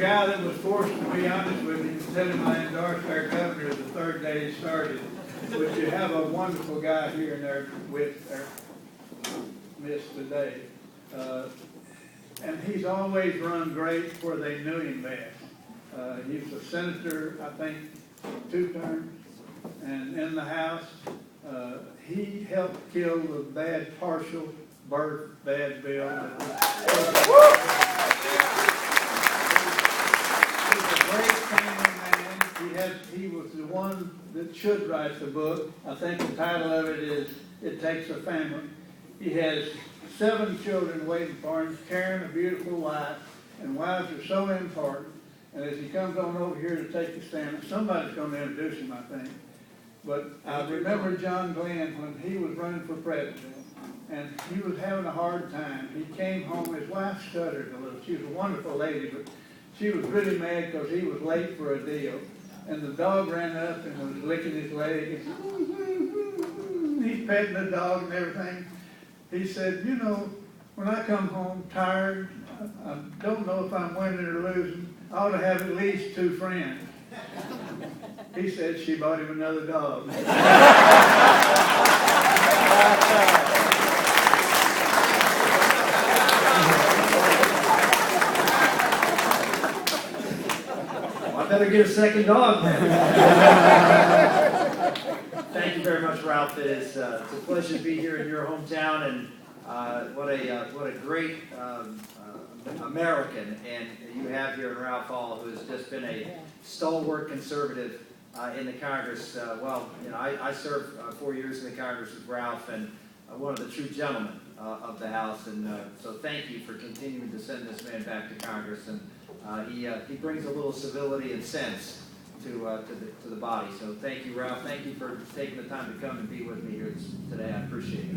guy that was forced to be honest with you and tell him I endorsed our governor the third day he started. But you have a wonderful guy here in our midst today. And he's always run great where they knew him best. He was a senator, I think, 2 terms, and in the House. He helped kill the bad partial birth bad bill. He's a great family man. He was the one that should write the book. I think the title of it is "It Takes a Family." He has 7 children waiting for him, carrying a beautiful wife, and wives are so important. And as he comes on over here to take the stand, somebody's going to introduce him, I think. But I remember John Glenn when he was running for president, and he was having a hard time. He came home, his wife stuttered a little. She was a wonderful lady, but she was really mad because he was late for a deal. And the dog ran up and was licking his leg, and he's petting the dog and everything. He said, you know, when I come home tired, I don't know if I'm winning or losing. I ought to have at least 2 friends. He said she bought him another dog. I better get a second dog then. Thank you very much, Ralph. It's a pleasure to be here in your hometown, and what a great American and you have here in Ralph Hall, who has just been a stalwart conservative in the Congress. Well, you know, I served 4 years in the Congress with Ralph, and one of the true gentlemen of the House. And so thank you for continuing to send this man back to Congress. And he brings a little civility and sense to the body. So thank you, Ralph. Thank you for taking the time to come and be with me here today. I appreciate it.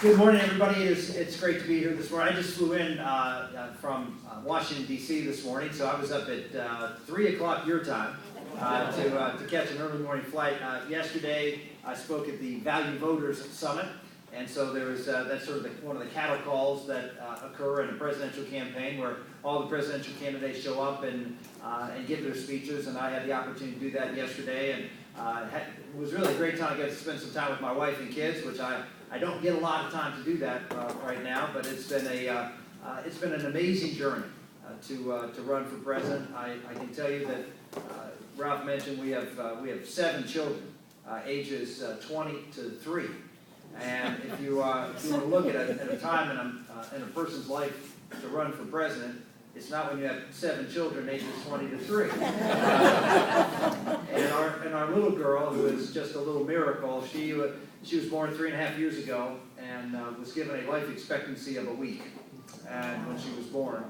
Good morning, everybody. It's great to be here this morning. I just flew in from Washington, D.C. this morning, so I was up at 3 o'clock your time to catch an early morning flight. Yesterday, I spoke at the Value Voters Summit, and so there was that's sort of one of the cattle calls that occur in a presidential campaign, where all the presidential candidates show up and give their speeches, and I had the opportunity to do that yesterday, and it was really a great time. I got to spend some time with my wife and kids, which I don't get a lot of time to do that right now, but it's been an amazing journey to run for president. I can tell you that Ralph mentioned we have 7 children, ages 20 to 3, and if you want to look at a time in a person's life to run for president, it's not when you have 7 children ages 20 to 3. And our little girl, who is just a little miracle, she was born 3.5 years ago and was given a life expectancy of a week and when she was born.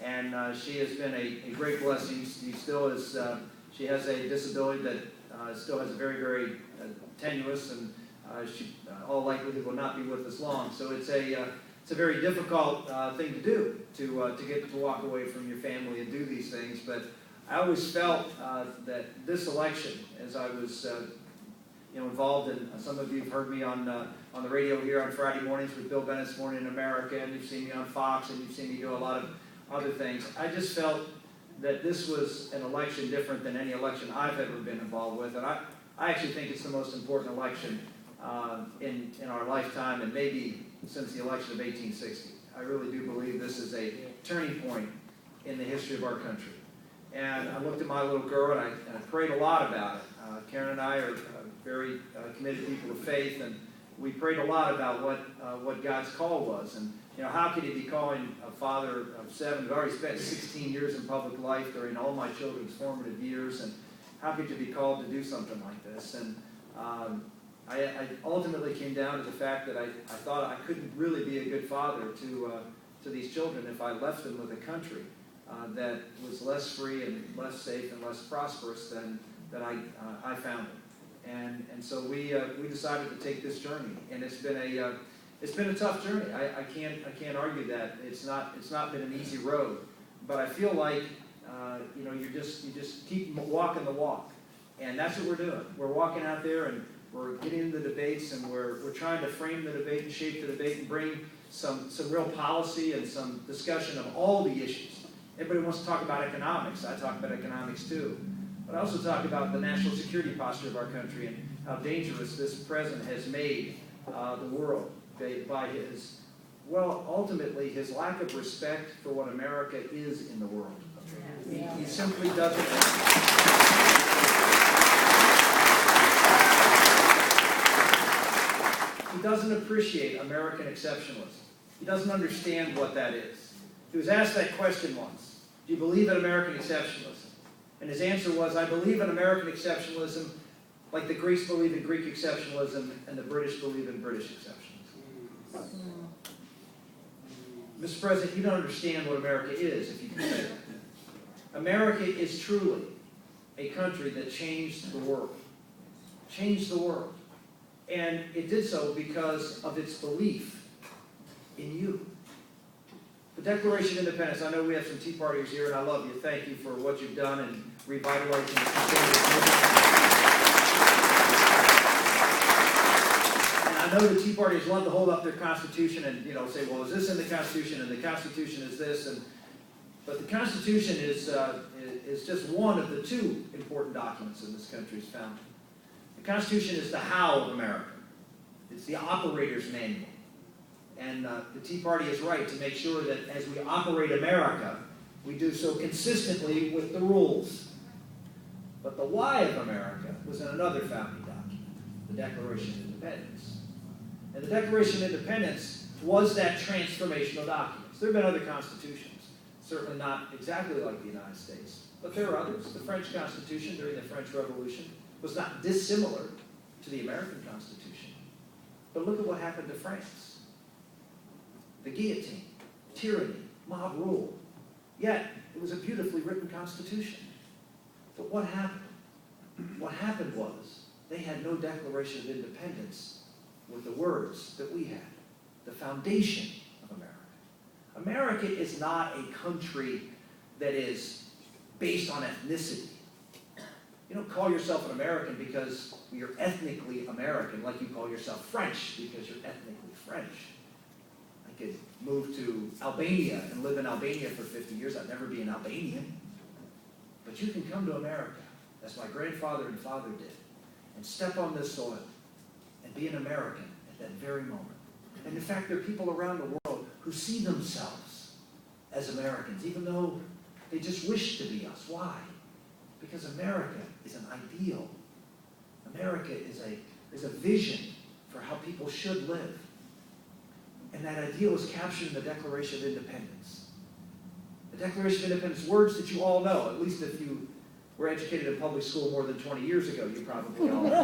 And she has been a great blessing. She still is. She has a disability that still has a very, very tenuous, and she all likelihood will not be with us long. So it's a very difficult thing to do, to get to walk away from your family and do these things. But I always felt that this election, as I was involved in, some of you have heard me on the radio here on Friday mornings with Bill Bennett's Morning in America, and you've seen me on Fox, and you've seen me do a lot of other things. I just felt that this was an election different than any election I've ever been involved with, and I actually think it's the most important election in our lifetime, and maybe since the election of 1860. I really do believe this is a turning point in the history of our country. And I looked at my little girl, and I prayed a lot about it. Karen and I are very committed people of faith, and we prayed a lot about what God's call was. And how could He be calling a father of 7 who'd already spent 16 years in public life during all my children's formative years, and how could you be called to do something like this? And I ultimately came down to the fact that I thought I couldn't really be a good father to these children if I left them with a country that was less free and less safe and less prosperous than I found it. And so we decided to take this journey, and it's been a tough journey. I can't argue that it's not been an easy road, but I feel like you just keep walking the walk, and that's what we're doing. We're walking out there, and We're getting into the debates, and we're trying to frame the debate and shape the debate and bring some real policy and some discussion of all the issues. Everybody wants to talk about economics. I talk about economics too. But I also talk about the national security posture of our country and how dangerous this president has made the world by his, well, ultimately his lack of respect for what America is in the world. He simply doesn't. He doesn't appreciate American exceptionalism. He doesn't understand what that is. He was asked that question once. Do you believe in American exceptionalism? And his answer was, I believe in American exceptionalism like the Greeks believe in Greek exceptionalism and the British believe in British exceptionalism. Mr. President, you don't understand what America is, if you can say that. America is truly a country that changed the world. Changed the world. And it did so because of its belief in you. The Declaration of Independence, I know we have some Tea Partiers here, and I love you. Thank you for what you've done in revitalizing the conservative movement. And I know the Tea Partiers love to hold up their Constitution and say, well, is this in the Constitution? And the Constitution is this. But the Constitution is just one of the two important documents in this country's founding. The Constitution is the how of America. It's the operator's manual. And the Tea Party is right to make sure that as we operate America, we do so consistently with the rules. But the why of America was in another founding document, the Declaration of Independence. And the Declaration of Independence was that transformational document. There have been other constitutions, certainly not exactly like the United States, but there are others. The French Constitution during the French Revolution was not dissimilar to the American Constitution. But look at what happened to France. The guillotine, tyranny, mob rule. Yet, it was a beautifully written constitution. But what happened? What happened was, they had no Declaration of Independence with the words that we had. The foundation of America. America is not a country that is based on ethnicity. You don't call yourself an American because you're ethnically American, like you call yourself French because you're ethnically French. I could move to Albania and live in Albania for 50 years. I'd never be an Albanian. But you can come to America, as my grandfather and father did, and step on this soil and be an American at that very moment. And in fact, there are people around the world who see themselves as Americans, even though they just wish to be us. Why? Because America is an ideal. America is a vision for how people should live. And that ideal is captured in the Declaration of Independence. The Declaration of Independence, words that you all know, at least if you were educated in public school more than 20 years ago, you probably all know.